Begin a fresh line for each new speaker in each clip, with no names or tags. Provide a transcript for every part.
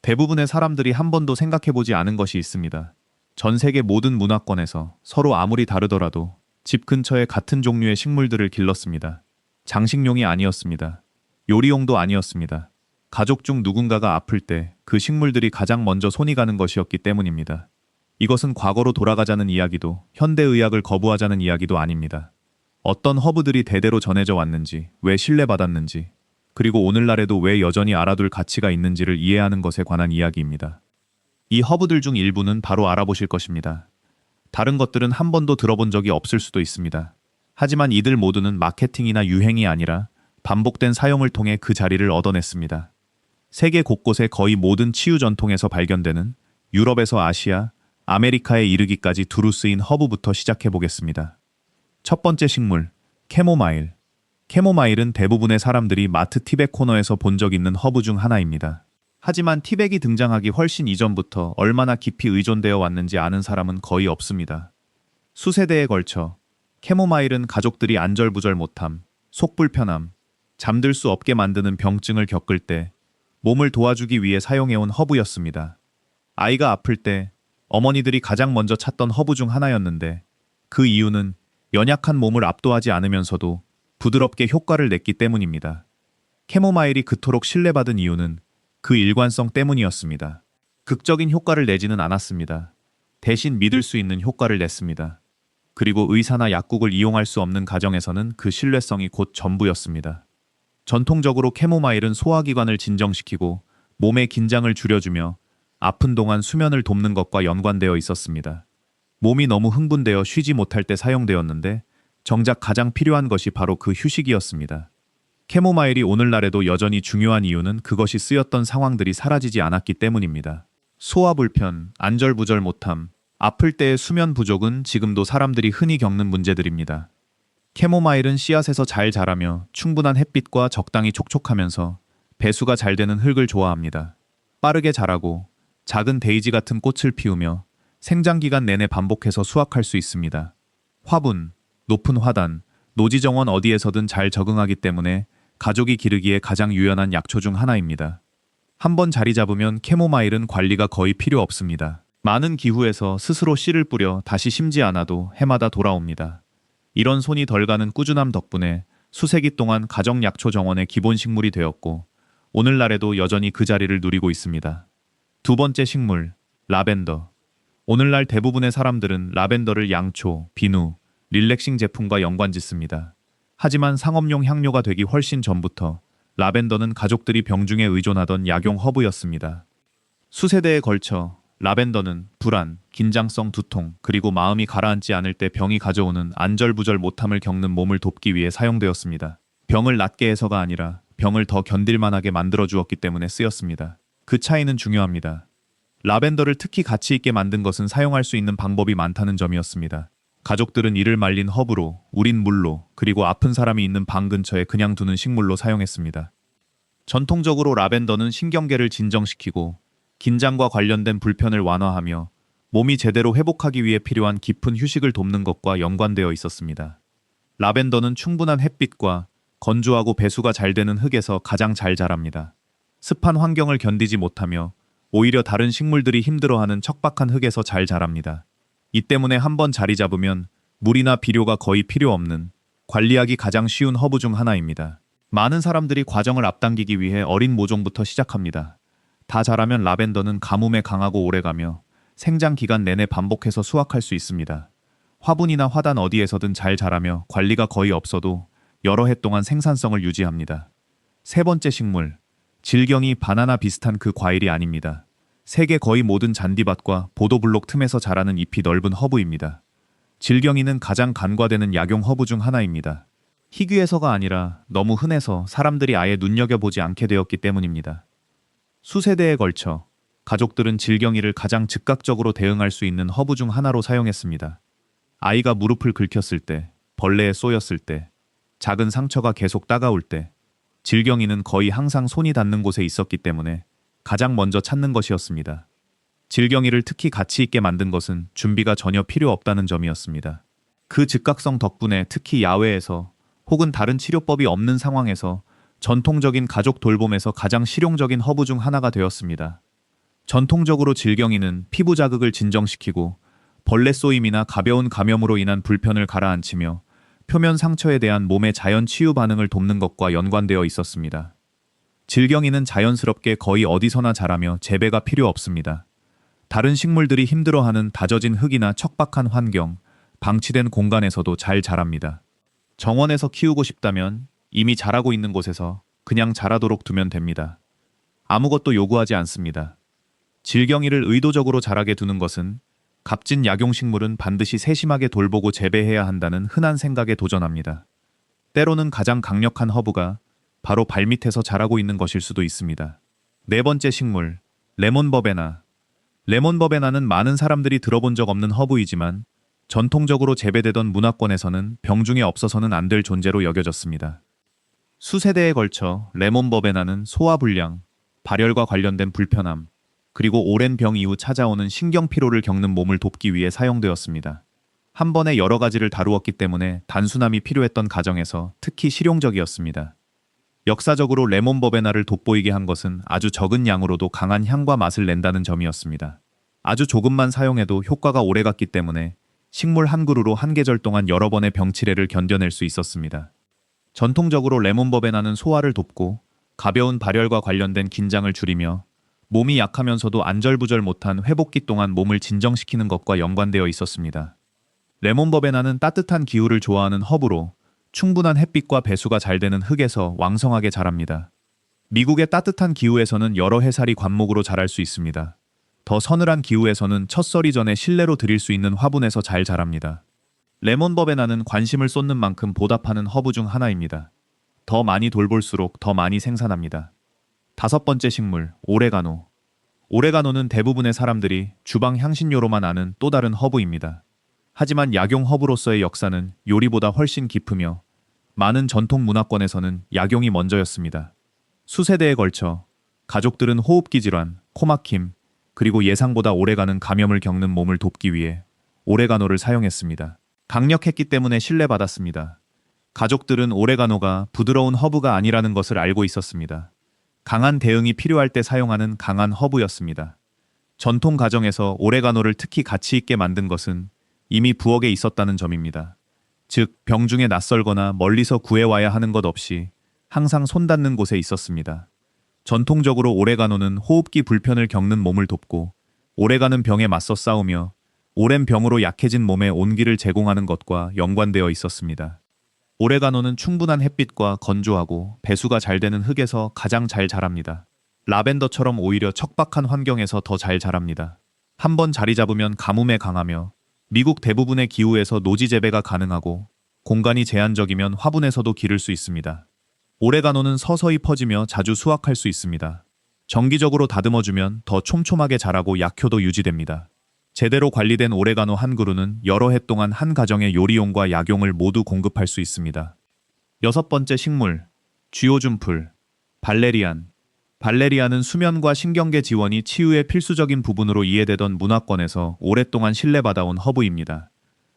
대부분의 사람들이 한 번도 생각해보지 않은 것이 있습니다. 전 세계 모든 문화권에서 서로 아무리 다르더라도 집 근처에 같은 종류의 식물들을 길렀습니다. 장식용이 아니었습니다. 요리용도 아니었습니다. 가족 중 누군가가 아플 때 그 식물들이 가장 먼저 손이 가는 것이었기 때문입니다. 이것은 과거로 돌아가자는 이야기도 현대의학을 거부하자는 이야기도 아닙니다. 어떤 허브들이 대대로 전해져 왔는지, 왜 신뢰받았는지, 그리고 오늘날에도 왜 여전히 알아둘 가치가 있는지를 이해하는 것에 관한 이야기입니다. 이 허브들 중 일부는 바로 알아보실 것입니다. 다른 것들은 한 번도 들어본 적이 없을 수도 있습니다. 하지만 이들 모두는 마케팅이나 유행이 아니라 반복된 사용을 통해 그 자리를 얻어냈습니다. 세계 곳곳의 거의 모든 치유 전통에서 발견되는 유럽에서 아시아, 아메리카에 이르기까지 두루 쓰인 허브부터 시작해 보겠습니다. 첫 번째 식물, 캐모마일. 캐모마일은 대부분의 사람들이 마트 티백 코너에서 본 적 있는 허브 중 하나입니다. 하지만 티백이 등장하기 훨씬 이전부터 얼마나 깊이 의존되어 왔는지 아는 사람은 거의 없습니다. 수세대에 걸쳐 캐모마일은 가족들이 안절부절 못함, 속 불편함, 잠들 수 없게 만드는 병증을 겪을 때 몸을 도와주기 위해 사용해온 허브였습니다. 아이가 아플 때 어머니들이 가장 먼저 찾던 허브 중 하나였는데 그 이유는 연약한 몸을 압도하지 않으면서도 부드럽게 효과를 냈기 때문입니다. 캐모마일이 그토록 신뢰받은 이유는 그 일관성 때문이었습니다. 극적인 효과를 내지는 않았습니다. 대신 믿을 수 있는 효과를 냈습니다. 그리고 의사나 약국을 이용할 수 없는 가정에서는 그 신뢰성이 곧 전부였습니다. 전통적으로 캐모마일은 소화기관을 진정시키고 몸의 긴장을 줄여주며 아픈 동안 수면을 돕는 것과 연관되어 있었습니다. 몸이 너무 흥분되어 쉬지 못할 때 사용되었는데 정작 가장 필요한 것이 바로 그 휴식이었습니다. 캐모마일이 오늘날에도 여전히 중요한 이유는 그것이 쓰였던 상황들이 사라지지 않았기 때문입니다. 소화 불편, 안절부절 못함, 아플 때의 수면 부족은 지금도 사람들이 흔히 겪는 문제들입니다. 캐모마일은 씨앗에서 잘 자라며 충분한 햇빛과 적당히 촉촉하면서 배수가 잘 되는 흙을 좋아합니다. 빠르게 자라고 작은 데이지 같은 꽃을 피우며 생장기간 내내 반복해서 수확할 수 있습니다. 화분, 높은 화단, 노지정원 어디에서든 잘 적응하기 때문에 가족이 기르기에 가장 유연한 약초 중 하나입니다. 한번 자리 잡으면 캐모마일은 관리가 거의 필요 없습니다. 많은 기후에서 스스로 씨를 뿌려 다시 심지 않아도 해마다 돌아옵니다. 이런 손이 덜 가는 꾸준함 덕분에 수세기 동안 가정약초 정원의 기본 식물이 되었고 오늘날에도 여전히 그 자리를 누리고 있습니다. 두 번째 식물, 라벤더. 오늘날 대부분의 사람들은 라벤더를 양초, 비누, 릴렉싱 제품과 연관짓습니다. 하지만 상업용 향료가 되기 훨씬 전부터 라벤더는 가족들이 병중에 의존하던 약용 허브였습니다. 수세대에 걸쳐 라벤더는 불안, 긴장성 두통, 그리고 마음이 가라앉지 않을 때 병이 가져오는 안절부절 못함을 겪는 몸을 돕기 위해 사용되었습니다. 병을 낫게 해서가 아니라 병을 더 견딜만하게 만들어 주었기 때문에 쓰였습니다. 그 차이는 중요합니다. 라벤더를 특히 가치 있게 만든 것은 사용할 수 있는 방법이 많다는 점이었습니다. 가족들은 이를 말린 허브로, 우린 물로, 그리고 아픈 사람이 있는 방 근처에 그냥 두는 식물로 사용했습니다. 전통적으로 라벤더는 신경계를 진정시키고 긴장과 관련된 불편을 완화하며 몸이 제대로 회복하기 위해 필요한 깊은 휴식을 돕는 것과 연관되어 있었습니다. 라벤더는 충분한 햇빛과 건조하고 배수가 잘 되는 흙에서 가장 잘 자랍니다. 습한 환경을 견디지 못하며 오히려 다른 식물들이 힘들어하는 척박한 흙에서 잘 자랍니다. 이 때문에 한번 자리 잡으면 물이나 비료가 거의 필요 없는 관리하기 가장 쉬운 허브 중 하나입니다. 많은 사람들이 과정을 앞당기기 위해 어린 모종부터 시작합니다. 다 자라면 라벤더는 가뭄에 강하고 오래가며 생장 기간 내내 반복해서 수확할 수 있습니다. 화분이나 화단 어디에서든 잘 자라며 관리가 거의 없어도 여러 해 동안 생산성을 유지합니다. 세 번째 식물, 질경이 바나나 비슷한 그 과일이 아닙니다. 세계 거의 모든 잔디밭과 보도블록 틈에서 자라는 잎이 넓은 허브입니다. 질경이는 가장 간과되는 약용 허브 중 하나입니다. 희귀해서가 아니라 너무 흔해서 사람들이 아예 눈여겨보지 않게 되었기 때문입니다. 수세대에 걸쳐 가족들은 질경이를 가장 즉각적으로 대응할 수 있는 허브 중 하나로 사용했습니다. 아이가 무릎을 긁혔을 때, 벌레에 쏘였을 때, 작은 상처가 계속 따가울 때, 질경이는 거의 항상 손이 닿는 곳에 있었기 때문에 가장 먼저 찾는 것이었습니다. 질경이를 특히 가치 있게 만든 것은 준비가 전혀 필요 없다는 점이었습니다. 그 즉각성 덕분에 특히 야외에서 혹은 다른 치료법이 없는 상황에서 전통적인 가족 돌봄에서 가장 실용적인 허브 중 하나가 되었습니다. 전통적으로 질경이는 피부 자극을 진정시키고 벌레 쏘임이나 가벼운 감염으로 인한 불편을 가라앉히며 표면 상처에 대한 몸의 자연 치유 반응을 돕는 것과 연관되어 있었습니다. 질경이는 자연스럽게 거의 어디서나 자라며 재배가 필요 없습니다. 다른 식물들이 힘들어하는 다져진 흙이나 척박한 환경, 방치된 공간에서도 잘 자랍니다. 정원에서 키우고 싶다면 이미 자라고 있는 곳에서 그냥 자라도록 두면 됩니다. 아무것도 요구하지 않습니다. 질경이를 의도적으로 자라게 두는 것은 값진 약용식물은 반드시 세심하게 돌보고 재배해야 한다는 흔한 생각에 도전합니다. 때로는 가장 강력한 허브가 바로 발밑에서 자라고 있는 것일 수도 있습니다. 네 번째 식물, 레몬버베나. 레몬버베나는 많은 사람들이 들어본 적 없는 허브이지만 전통적으로 재배되던 문화권에서는 병중에 없어서는 안 될 존재로 여겨졌습니다. 수세대에 걸쳐 레몬버베나는 소화불량, 발열과 관련된 불편함, 그리고 오랜 병 이후 찾아오는 신경피로를 겪는 몸을 돕기 위해 사용되었습니다. 한 번에 여러 가지를 다루었기 때문에 단순함이 필요했던 가정에서 특히 실용적이었습니다. 역사적으로 레몬버베나를 돋보이게 한 것은 아주 적은 양으로도 강한 향과 맛을 낸다는 점이었습니다. 아주 조금만 사용해도 효과가 오래갔기 때문에 식물 한 그루로 한 계절 동안 여러 번의 병치레를 견뎌낼 수 있었습니다. 전통적으로 레몬버베나는 소화를 돕고 가벼운 발열과 관련된 긴장을 줄이며 몸이 약하면서도 안절부절 못한 회복기 동안 몸을 진정시키는 것과 연관되어 있었습니다. 레몬버베나는 따뜻한 기후를 좋아하는 허브로 충분한 햇빛과 배수가 잘 되는 흙에서 왕성하게 자랍니다. 미국의 따뜻한 기후에서는 여러 해살이 관목으로 자랄 수 있습니다. 더 서늘한 기후에서는 첫 썰이 전에 실내로 들일 수 있는 화분에서 잘 자랍니다. 레몬버베나는 관심을 쏟는 만큼 보답하는 허브 중 하나입니다. 더 많이 돌볼수록 더 많이 생산합니다. 다섯 번째 식물, 오레가노. 오레가노는 대부분의 사람들이 주방 향신료로만 아는 또 다른 허브입니다. 하지만 약용 허브로서의 역사는 요리보다 훨씬 깊으며 많은 전통 문화권에서는 약용이 먼저였습니다. 수세대에 걸쳐 가족들은 호흡기 질환, 코막힘, 그리고 예상보다 오래가는 감염을 겪는 몸을 돕기 위해 오레가노를 사용했습니다. 강력했기 때문에 신뢰받았습니다. 가족들은 오레가노가 부드러운 허브가 아니라는 것을 알고 있었습니다. 강한 대응이 필요할 때 사용하는 강한 허브였습니다. 전통 가정에서 오레가노를 특히 가치 있게 만든 것은 이미 부엌에 있었다는 점입니다. 즉, 병중에 낯설거나 멀리서 구해와야 하는 것 없이 항상 손 닿는 곳에 있었습니다. 전통적으로 오레가노는 호흡기 불편을 겪는 몸을 돕고 오래가는 병에 맞서 싸우며 오랜 병으로 약해진 몸에 온기를 제공하는 것과 연관되어 있었습니다. 오레가노는 충분한 햇빛과 건조하고 배수가 잘 되는 흙에서 가장 잘 자랍니다. 라벤더처럼 오히려 척박한 환경에서 더 잘 자랍니다. 한번 자리 잡으면 가뭄에 강하며 미국 대부분의 기후에서 노지 재배가 가능하고 공간이 제한적이면 화분에서도 기를 수 있습니다. 오레가노는 서서히 퍼지며 자주 수확할 수 있습니다. 정기적으로 다듬어주면 더 촘촘하게 자라고 약효도 유지됩니다. 제대로 관리된 오레가노 한 그루는 여러 해 동안 한 가정의 요리용과 약용을 모두 공급할 수 있습니다. 여섯 번째 식물, 쥐오줌풀, 발레리안. 발레리안은 수면과 신경계 지원이 치유의 필수적인 부분으로 이해되던 문화권에서 오랫동안 신뢰받아온 허브입니다.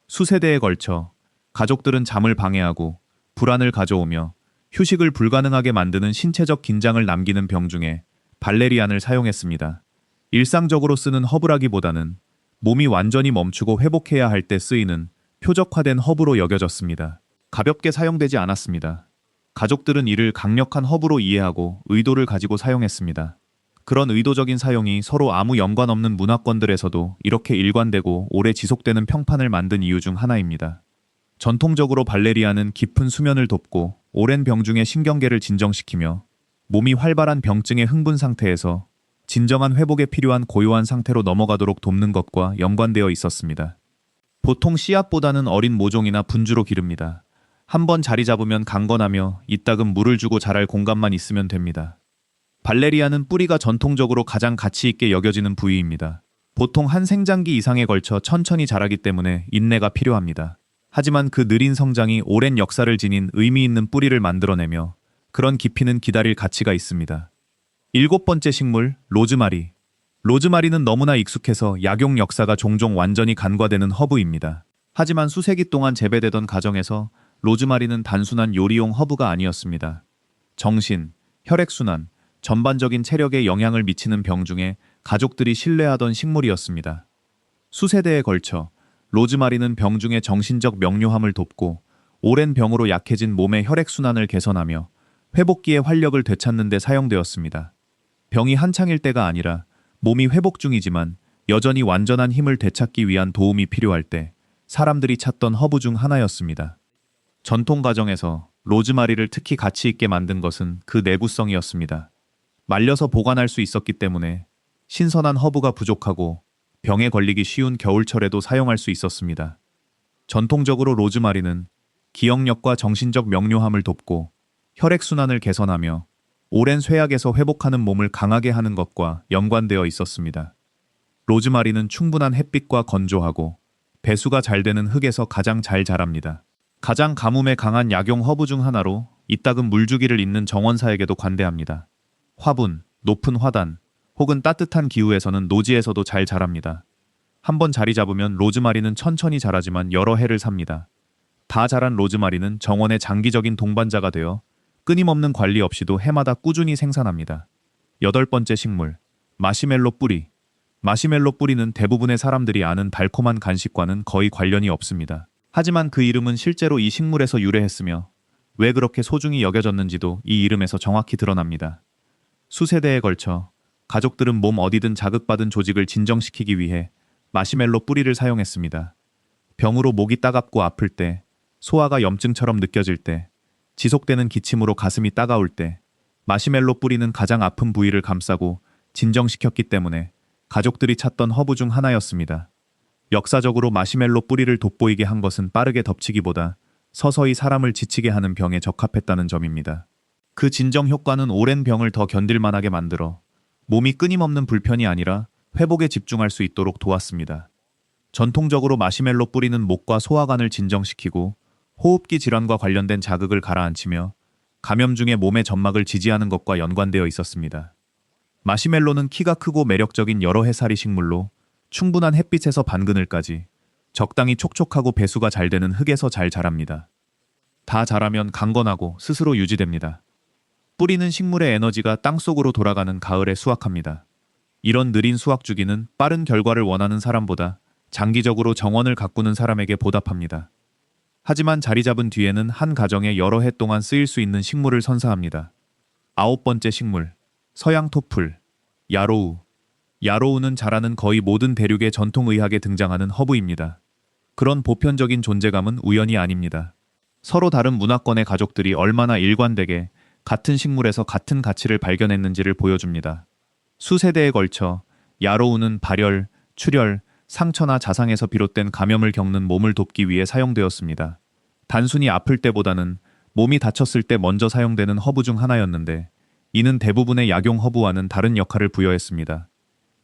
수세대에 걸쳐 가족들은 잠을 방해하고 불안을 가져오며 휴식을 불가능하게 만드는 신체적 긴장을 남기는 병 중에 발레리안을 사용했습니다. 일상적으로 쓰는 허브라기보다는 몸이 완전히 멈추고 회복해야 할 때 쓰이는 표적화된 허브로 여겨졌습니다. 가볍게 사용되지 않았습니다. 가족들은 이를 강력한 허브로 이해하고 의도를 가지고 사용했습니다. 그런 의도적인 사용이 서로 아무 연관 없는 문화권들에서도 이렇게 일관되고 오래 지속되는 평판을 만든 이유 중 하나입니다. 전통적으로 발레리안은 깊은 수면을 돕고 오랜 병중의 신경계를 진정시키며 몸이 활발한 병증의 흥분 상태에서 진정한 회복에 필요한 고요한 상태로 넘어가도록 돕는 것과 연관되어 있었습니다. 보통 씨앗보다는 어린 모종이나 분주로 기릅니다. 한번 자리 잡으면 강건하며 이따금 물을 주고 자랄 공간만 있으면 됩니다. 발레리아는 뿌리가 전통적으로 가장 가치 있게 여겨지는 부위입니다. 보통 한 생장기 이상에 걸쳐 천천히 자라기 때문에 인내가 필요합니다. 하지만 그 느린 성장이 오랜 역사를 지닌 의미 있는 뿌리를 만들어내며 그런 깊이는 기다릴 가치가 있습니다. 일곱 번째 식물, 로즈마리. 로즈마리는 너무나 익숙해서 약용 역사가 종종 완전히 간과되는 허브입니다. 하지만 수세기 동안 재배되던 가정에서 로즈마리는 단순한 요리용 허브가 아니었습니다. 정신, 혈액순환, 전반적인 체력에 영향을 미치는 병 중에 가족들이 신뢰하던 식물이었습니다. 수세대에 걸쳐 로즈마리는 병중의 정신적 명료함을 돕고 오랜 병으로 약해진 몸의 혈액순환을 개선하며 회복기의 활력을 되찾는 데 사용되었습니다. 병이 한창일 때가 아니라 몸이 회복 중이지만 여전히 완전한 힘을 되찾기 위한 도움이 필요할 때 사람들이 찾던 허브 중 하나였습니다. 전통 가정에서 로즈마리를 특히 가치 있게 만든 것은 그 내구성이었습니다. 말려서 보관할 수 있었기 때문에 신선한 허브가 부족하고 병에 걸리기 쉬운 겨울철에도 사용할 수 있었습니다. 전통적으로 로즈마리는 기억력과 정신적 명료함을 돕고 혈액순환을 개선하며 오랜 쇠약에서 회복하는 몸을 강하게 하는 것과 연관되어 있었습니다. 로즈마리는 충분한 햇빛과 건조하고 배수가 잘 되는 흙에서 가장 잘 자랍니다. 가장 가뭄에 강한 약용 허브 중 하나로 이따금 물주기를 잇는 정원사에게도 관대합니다. 화분, 높은 화단, 혹은 따뜻한 기후에서는 노지에서도 잘 자랍니다. 한번 자리 잡으면 로즈마리는 천천히 자라지만 여러 해를 삽니다. 다 자란 로즈마리는 정원의 장기적인 동반자가 되어 끊임없는 관리 없이도 해마다 꾸준히 생산합니다. 8번째 식물, 마시멜로 뿌리. 마시멜로 뿌리는 대부분의 사람들이 아는 달콤한 간식과는 거의 관련이 없습니다. 하지만 그 이름은 실제로 이 식물에서 유래했으며 왜 그렇게 소중히 여겨졌는지도 이 이름에서 정확히 드러납니다. 수세대에 걸쳐 가족들은 몸 어디든 자극받은 조직을 진정시키기 위해 마시멜로 뿌리를 사용했습니다. 병으로 목이 따갑고 아플 때, 소화가 염증처럼 느껴질 때, 지속되는 기침으로 가슴이 따가울 때, 마시멜로 뿌리는 가장 아픈 부위를 감싸고 진정시켰기 때문에 가족들이 찾던 허브 중 하나였습니다. 역사적으로 마시멜로 뿌리를 돋보이게 한 것은 빠르게 덮치기보다 서서히 사람을 지치게 하는 병에 적합했다는 점입니다. 그 진정 효과는 오랜 병을 더 견딜만하게 만들어 몸이 끊임없는 불편이 아니라 회복에 집중할 수 있도록 도왔습니다. 전통적으로 마시멜로 뿌리는 목과 소화관을 진정시키고 호흡기 질환과 관련된 자극을 가라앉히며 감염 중에 몸의 점막을 지지하는 것과 연관되어 있었습니다. 마시멜로는 키가 크고 매력적인 여러 해살이 식물로 충분한 햇빛에서 반그늘까지 적당히 촉촉하고 배수가 잘 되는 흙에서 잘 자랍니다. 다 자라면 강건하고 스스로 유지됩니다. 뿌리는 식물의 에너지가 땅속으로 돌아가는 가을에 수확합니다. 이런 느린 수확 주기는 빠른 결과를 원하는 사람보다 장기적으로 정원을 가꾸는 사람에게 보답합니다. 하지만 자리 잡은 뒤에는 한 가정에 여러 해 동안 쓰일 수 있는 식물을 선사합니다. 9번째 식물, 서양토풀, 야로우. 야로우는 자라는 거의 모든 대륙의 전통의학에 등장하는 허브입니다. 그런 보편적인 존재감은 우연이 아닙니다. 서로 다른 문화권의 가족들이 얼마나 일관되게 같은 식물에서 같은 가치를 발견했는지를 보여줍니다. 수세대에 걸쳐 야로우는 발열, 출혈, 상처나 자상에서 비롯된 감염을 겪는 몸을 돕기 위해 사용되었습니다. 단순히 아플 때보다는 몸이 다쳤을 때 먼저 사용되는 허브 중 하나였는데 이는 대부분의 약용 허브와는 다른 역할을 부여했습니다.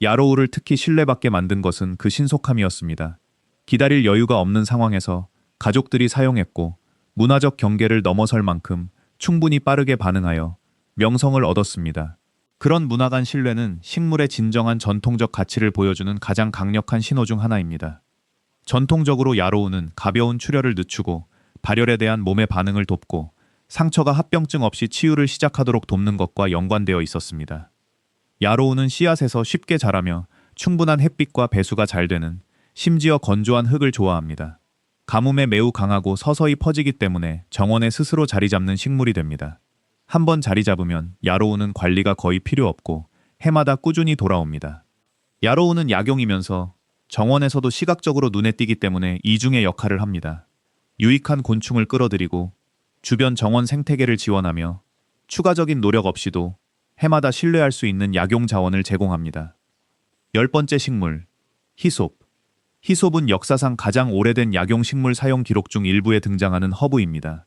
야로우를 특히 신뢰받게 만든 것은 그 신속함이었습니다. 기다릴 여유가 없는 상황에서 가족들이 사용했고 문화적 경계를 넘어설 만큼 충분히 빠르게 반응하여 명성을 얻었습니다. 그런 문화 간 신뢰는 식물의 진정한 전통적 가치를 보여주는 가장 강력한 신호 중 하나입니다. 전통적으로 야로우는 가벼운 출혈을 늦추고 발열에 대한 몸의 반응을 돕고 상처가 합병증 없이 치유를 시작하도록 돕는 것과 연관되어 있었습니다. 야로우는 씨앗에서 쉽게 자라며 충분한 햇빛과 배수가 잘 되는 심지어 건조한 흙을 좋아합니다. 가뭄에 매우 강하고 서서히 퍼지기 때문에 정원에 스스로 자리 잡는 식물이 됩니다. 한번 자리 잡으면 야로우는 관리가 거의 필요 없고 해마다 꾸준히 돌아옵니다. 야로우는 약용이면서 정원에서도 시각적으로 눈에 띄기 때문에 이중의 역할을 합니다. 유익한 곤충을 끌어들이고 주변 정원 생태계를 지원하며 추가적인 노력 없이도 해마다 신뢰할 수 있는 약용 자원을 제공합니다. 10번째 식물, 히솝. 히솝은 역사상 가장 오래된 약용 식물 사용 기록 중 일부에 등장하는 허브입니다.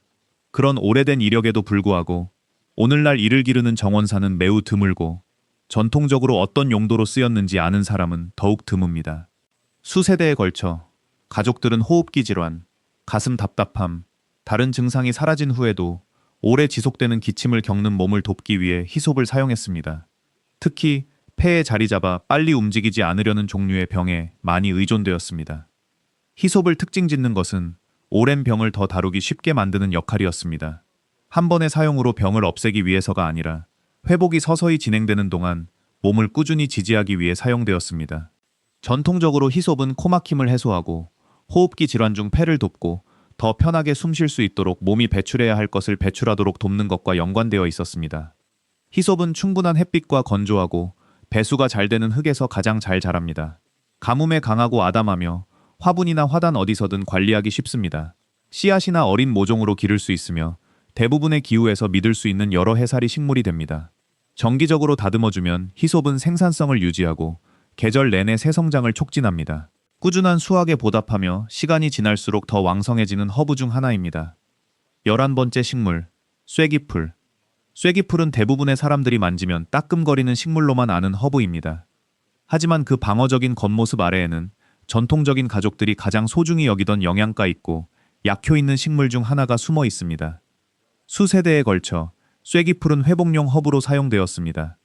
그런 오래된 이력에도 불구하고 오늘날 이를 기르는 정원사는 매우 드물고 전통적으로 어떤 용도로 쓰였는지 아는 사람은 더욱 드뭅니다. 수세대에 걸쳐 가족들은 호흡기 질환, 가슴 답답함, 다른 증상이 사라진 후에도 오래 지속되는 기침을 겪는 몸을 돕기 위해 히솝을 사용했습니다. 특히 폐에 자리 잡아 빨리 움직이지 않으려는 종류의 병에 많이 의존되었습니다. 히솝을 특징 짓는 것은 오랜 병을 더 다루기 쉽게 만드는 역할이었습니다. 한 번의 사용으로 병을 없애기 위해서가 아니라 회복이 서서히 진행되는 동안 몸을 꾸준히 지지하기 위해 사용되었습니다. 전통적으로 히솝은 코막힘을 해소하고 호흡기 질환 중 폐를 돕고 더 편하게 숨 쉴 수 있도록 몸이 배출해야 할 것을 배출하도록 돕는 것과 연관되어 있었습니다. 히솝은 충분한 햇빛과 건조하고 배수가 잘 되는 흙에서 가장 잘 자랍니다. 가뭄에 강하고 아담하며 화분이나 화단 어디서든 관리하기 쉽습니다. 씨앗이나 어린 모종으로 기를 수 있으며 대부분의 기후에서 믿을 수 있는 여러 해살이 식물이 됩니다. 정기적으로 다듬어주면 히솝은 생산성을 유지하고 계절 내내 새 성장을 촉진합니다. 꾸준한 수확에 보답하며 시간이 지날수록 더 왕성해지는 허브 중 하나입니다. 11번째 식물, 쐐기풀. 쐐기풀은 대부분의 사람들이 만지면 따끔거리는 식물로만 아는 허브입니다. 하지만 그 방어적인 겉모습 아래에는 전통적인 가족들이 가장 소중히 여기던 영양가 있고 약효 있는 식물 중 하나가 숨어 있습니다. 수세대에 걸쳐 쐐기풀은 회복용 허브로 사용되었습니다.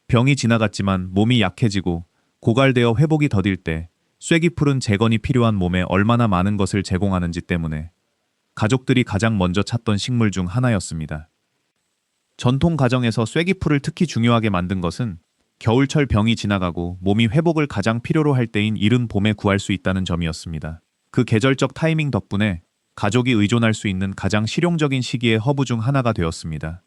병이 지나갔지만 몸이 약해지고 고갈되어 회복이 더딜 때 쐐기풀은 재건이 필요한 몸에 얼마나 많은 것을 제공하는지 때문에 가족들이 가장 먼저 찾던 식물 중 하나였습니다. 전통 가정에서 쐐기풀을 특히 중요하게 만든 것은 겨울철 병이 지나가고 몸이 회복을 가장 필요로 할 때인 이른 봄에 구할 수 있다는 점이었습니다. 그 계절적 타이밍 덕분에 가족이 의존할 수 있는 가장 실용적인 시기의 허브 중 하나가 되었습니다.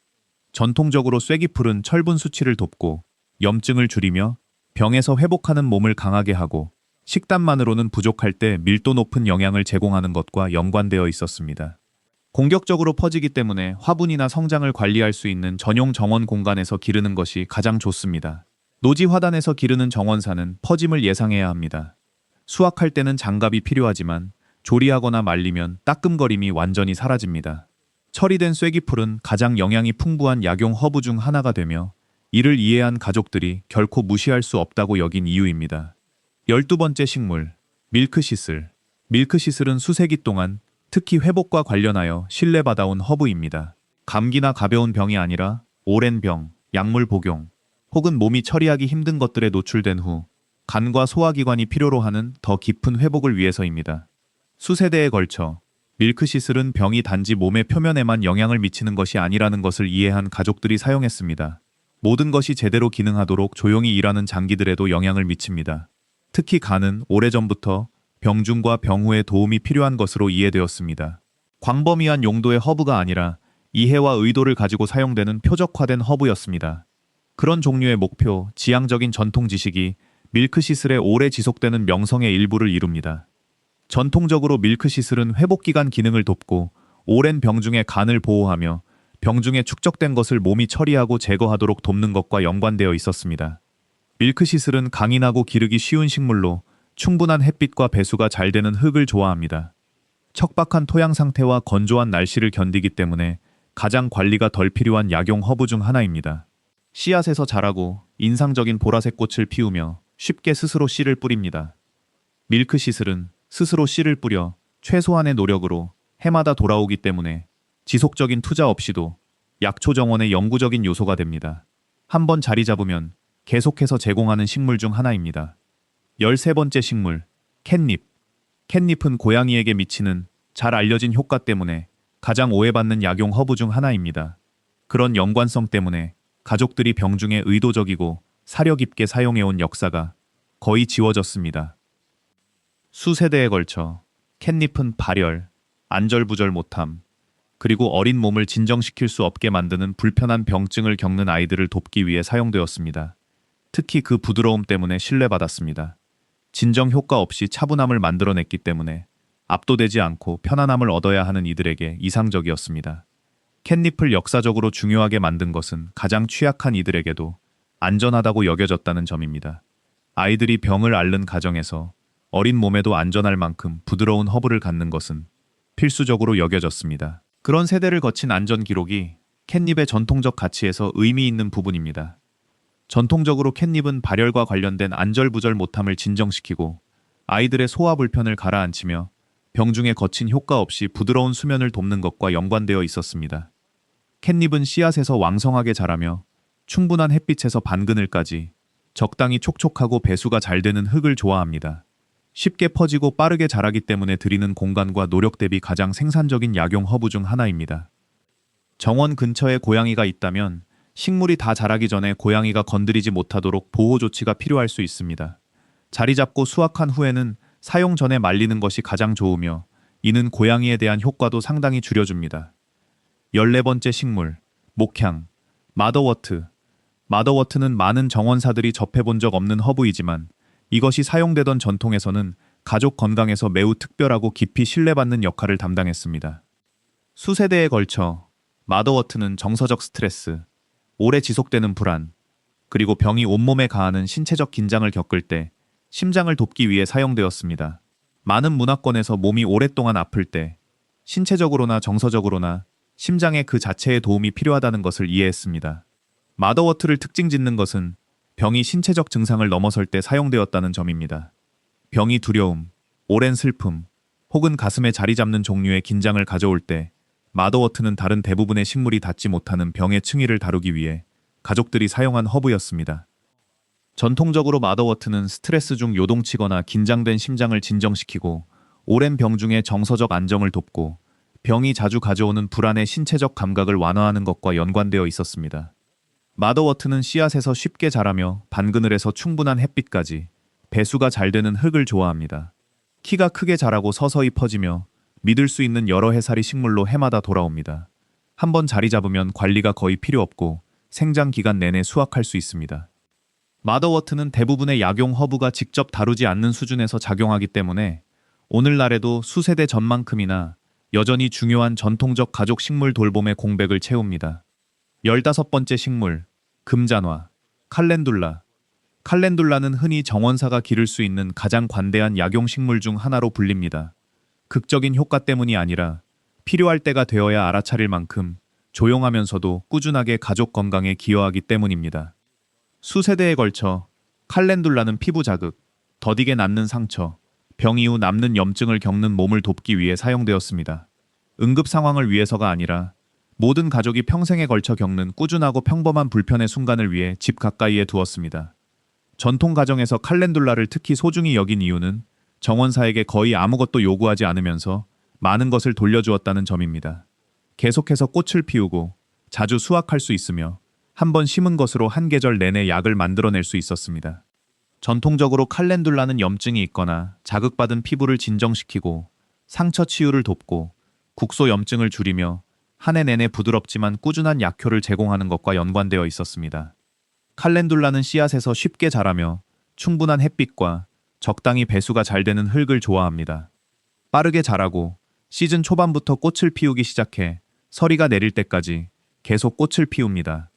전통적으로 쐐기풀은 철분 수치를 돕고 염증을 줄이며 병에서 회복하는 몸을 강하게 하고 식단만으로는 부족할 때 밀도 높은 영양을 제공하는 것과 연관되어 있었습니다. 공격적으로 퍼지기 때문에 화분이나 성장을 관리할 수 있는 전용 정원 공간에서 기르는 것이 가장 좋습니다. 노지 화단에서 기르는 정원사는 퍼짐을 예상해야 합니다. 수확할 때는 장갑이 필요하지만 조리하거나 말리면 따끔거림이 완전히 사라집니다. 처리된 쐐기풀은 가장 영양이 풍부한 약용 허브 중 하나가 되며 이를 이해한 가족들이 결코 무시할 수 없다고 여긴 이유입니다. 12번째 식물, 밀크시슬. 밀크시슬은 수세기 동안 특히 회복과 관련하여 신뢰받아온 허브입니다. 감기나 가벼운 병이 아니라 오랜 병, 약물 복용, 혹은 몸이 처리하기 힘든 것들에 노출된 후 간과 소화기관이 필요로 하는 더 깊은 회복을 위해서입니다. 수세대에 걸쳐 밀크시슬은 병이 단지 몸의 표면에만 영향을 미치는 것이 아니라는 것을 이해한 가족들이 사용했습니다. 모든 것이 제대로 기능하도록 조용히 일하는 장기들에도 영향을 미칩니다. 특히 간은 오래전부터 병중과 병 후에 도움이 필요한 것으로 이해되었습니다. 광범위한 용도의 허브가 아니라 이해와 의도를 가지고 사용되는 표적화된 허브였습니다. 그런 종류의 목표, 지향적인 전통 지식이 밀크시슬의 오래 지속되는 명성의 일부를 이룹니다. 전통적으로 밀크시슬은 회복기간 기능을 돕고 오랜 병중의 간을 보호하며 병중에 축적된 것을 몸이 처리하고 제거하도록 돕는 것과 연관되어 있었습니다. 밀크시슬은 강인하고 기르기 쉬운 식물로 충분한 햇빛과 배수가 잘 되는 흙을 좋아합니다. 척박한 토양 상태와 건조한 날씨를 견디기 때문에 가장 관리가 덜 필요한 약용 허브 중 하나입니다. 씨앗에서 자라고 인상적인 보라색 꽃을 피우며 쉽게 스스로 씨를 뿌립니다. 밀크시슬은 스스로 씨를 뿌려 최소한의 노력으로 해마다 돌아오기 때문에 지속적인 투자 없이도 약초 정원의 영구적인 요소가 됩니다. 한번 자리 잡으면 계속해서 제공하는 식물 중 하나입니다. 13번째 식물, 캣닙. 캣닙은 고양이에게 미치는 잘 알려진 효과 때문에 가장 오해받는 약용 허브 중 하나입니다. 그런 연관성 때문에 가족들이 병중에 의도적이고 사려 깊게 사용해온 역사가 거의 지워졌습니다. 수세대에 걸쳐 캣닙은 발열, 안절부절 못함, 그리고 어린 몸을 진정시킬 수 없게 만드는 불편한 병증을 겪는 아이들을 돕기 위해 사용되었습니다. 특히 그 부드러움 때문에 신뢰받았습니다. 진정 효과 없이 차분함을 만들어냈기 때문에 압도되지 않고 편안함을 얻어야 하는 이들에게 이상적이었습니다. 캣닙을 역사적으로 중요하게 만든 것은 가장 취약한 이들에게도 안전하다고 여겨졌다는 점입니다. 아이들이 병을 앓는 가정에서 어린 몸에도 안전할 만큼 부드러운 허브를 갖는 것은 필수적으로 여겨졌습니다. 그런 세대를 거친 안전 기록이 캣닙의 전통적 가치에서 의미 있는 부분입니다. 전통적으로 캣닙은 발열과 관련된 안절부절 못함을 진정시키고 아이들의 소화 불편을 가라앉히며 병중에 거친 효과 없이 부드러운 수면을 돕는 것과 연관되어 있었습니다. 캣닙은 씨앗에서 왕성하게 자라며 충분한 햇빛에서 반그늘까지 적당히 촉촉하고 배수가 잘 되는 흙을 좋아합니다. 쉽게 퍼지고 빠르게 자라기 때문에 들이는 공간과 노력 대비 가장 생산적인 약용 허브 중 하나입니다. 정원 근처에 고양이가 있다면 식물이 다 자라기 전에 고양이가 건드리지 못하도록 보호 조치가 필요할 수 있습니다. 자리 잡고 수확한 후에는 사용 전에 말리는 것이 가장 좋으며 이는 고양이에 대한 효과도 상당히 줄여줍니다. 14번째 식물, 목향, 마더워트. 마더워트는 많은 정원사들이 접해본 적 없는 허브이지만 이것이 사용되던 전통에서는 가족 건강에서 매우 특별하고 깊이 신뢰받는 역할을 담당했습니다. 수세대에 걸쳐 마더워트는 정서적 스트레스, 오래 지속되는 불안, 그리고 병이 온몸에 가하는 신체적 긴장을 겪을 때 심장을 돕기 위해 사용되었습니다. 많은 문화권에서 몸이 오랫동안 아플 때 신체적으로나 정서적으로나 심장에 그 자체의 도움이 필요하다는 것을 이해했습니다. 마더워트를 특징 짓는 것은 병이 신체적 증상을 넘어설 때 사용되었다는 점입니다. 병이 두려움, 오랜 슬픔, 혹은 가슴에 자리 잡는 종류의 긴장을 가져올 때 마더워트는 다른 대부분의 식물이 닿지 못하는 병의 층위를 다루기 위해 가족들이 사용한 허브였습니다. 전통적으로 마더워트는 스트레스 중 요동치거나 긴장된 심장을 진정시키고 오랜 병 중에 정서적 안정을 돕고 병이 자주 가져오는 불안의 신체적 감각을 완화하는 것과 연관되어 있었습니다. 마더워트는 씨앗에서 쉽게 자라며 반그늘에서 충분한 햇빛까지 배수가 잘 되는 흙을 좋아합니다. 키가 크게 자라고 서서히 퍼지며 믿을 수 있는 여러 해살이 식물로 해마다 돌아옵니다. 한번 자리 잡으면 관리가 거의 필요 없고 생장 기간 내내 수확할 수 있습니다. 마더워트는 대부분의 약용 허브가 직접 다루지 않는 수준에서 작용하기 때문에 오늘날에도 수세대 전만큼이나 여전히 중요한 전통적 가족 식물 돌봄의 공백을 채웁니다. 15번째 식물, 금잔화, 칼렌둘라. 칼렌둘라는 흔히 정원사가 기를 수 있는 가장 관대한 약용 식물 중 하나로 불립니다. 극적인 효과 때문이 아니라 필요할 때가 되어야 알아차릴 만큼 조용하면서도 꾸준하게 가족 건강에 기여하기 때문입니다. 수세대에 걸쳐 칼렌둘라는 피부 자극, 더디게 낫는 상처, 병 이후 남는 염증을 겪는 몸을 돕기 위해 사용되었습니다. 응급 상황을 위해서가 아니라 모든 가족이 평생에 걸쳐 겪는 꾸준하고 평범한 불편의 순간을 위해 집 가까이에 두었습니다. 전통 가정에서 칼렌둘라를 특히 소중히 여긴 이유는 정원사에게 거의 아무것도 요구하지 않으면서 많은 것을 돌려주었다는 점입니다. 계속해서 꽃을 피우고 자주 수확할 수 있으며 한번 심은 것으로 한 계절 내내 약을 만들어낼 수 있었습니다. 전통적으로 칼렌둘라는 염증이 있거나 자극받은 피부를 진정시키고 상처 치유를 돕고 국소 염증을 줄이며 한 해 내내 부드럽지만 꾸준한 약효를 제공하는 것과 연관되어 있었습니다. 칼렌둘라는 씨앗에서 쉽게 자라며 충분한 햇빛과 적당히 배수가 잘 되는 흙을 좋아합니다. 빠르게 자라고 시즌 초반부터 꽃을 피우기 시작해 서리가 내릴 때까지 계속 꽃을 피웁니다.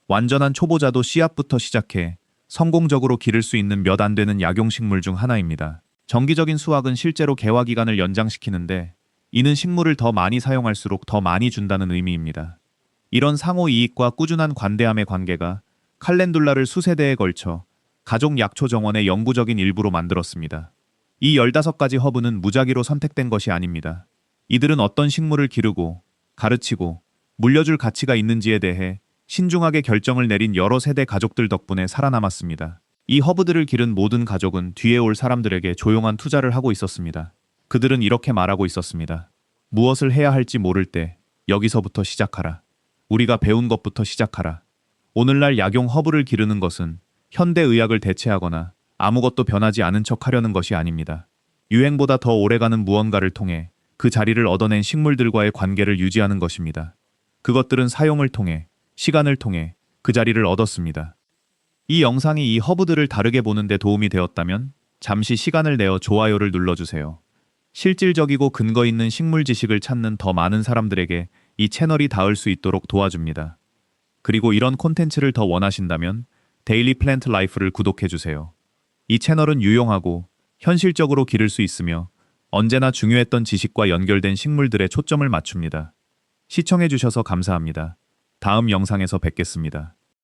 완전한 초보자도 씨앗부터 시작해 성공적으로 기를 수 있는 몇 안 되는 약용식물 중 하나입니다. 정기적인 수확은 실제로 개화 기간을 연장시키는데 이는 식물을 더 많이 사용할수록 더 많이 준다는 의미입니다. 이런 상호 이익과 꾸준한 관대함의 관계가 칼렌둘라를 수세대에 걸쳐 가족 약초 정원의 영구적인 일부로 만들었습니다. 이 15가지 허브는 무작위로 선택된 것이 아닙니다. 이들은 어떤 식물을 기르고 가르치고 물려줄 가치가 있는지에 대해 신중하게 결정을 내린 여러 세대 가족들 덕분에 살아남았습니다. 이 허브들을 기른 모든 가족은 뒤에 올 사람들에게 조용한 투자를 하고 있었습니다. 그들은 이렇게 말하고 있었습니다. 무엇을 해야 할지 모를 때 여기서부터 시작하라. 우리가 배운 것부터 시작하라. 오늘날 약용 허브를 기르는 것은 현대의학을 대체하거나 아무것도 변하지 않은 척 하려는 것이 아닙니다. 유행보다 더 오래가는 무언가를 통해 그 자리를 얻어낸 식물들과의 관계를 유지하는 것입니다. 그것들은 사용을 통해 시간을 통해 그 자리를 얻었습니다. 이 영상이 이 허브들을 다르게 보는 데 도움이 되었다면 잠시 시간을 내어 좋아요를 눌러주세요. 실질적이고 근거 있는 식물 지식을 찾는 더 많은 사람들에게 이 채널이 닿을 수 있도록 도와줍니다. 그리고 이런 콘텐츠를 더 원하신다면 데일리 플랜트 라이프를 구독해주세요. 이 채널은 유용하고 현실적으로 기를 수 있으며 언제나 중요했던 지식과 연결된 식물들에 초점을 맞춥니다. 시청해주셔서 감사합니다. 다음 영상에서 뵙겠습니다.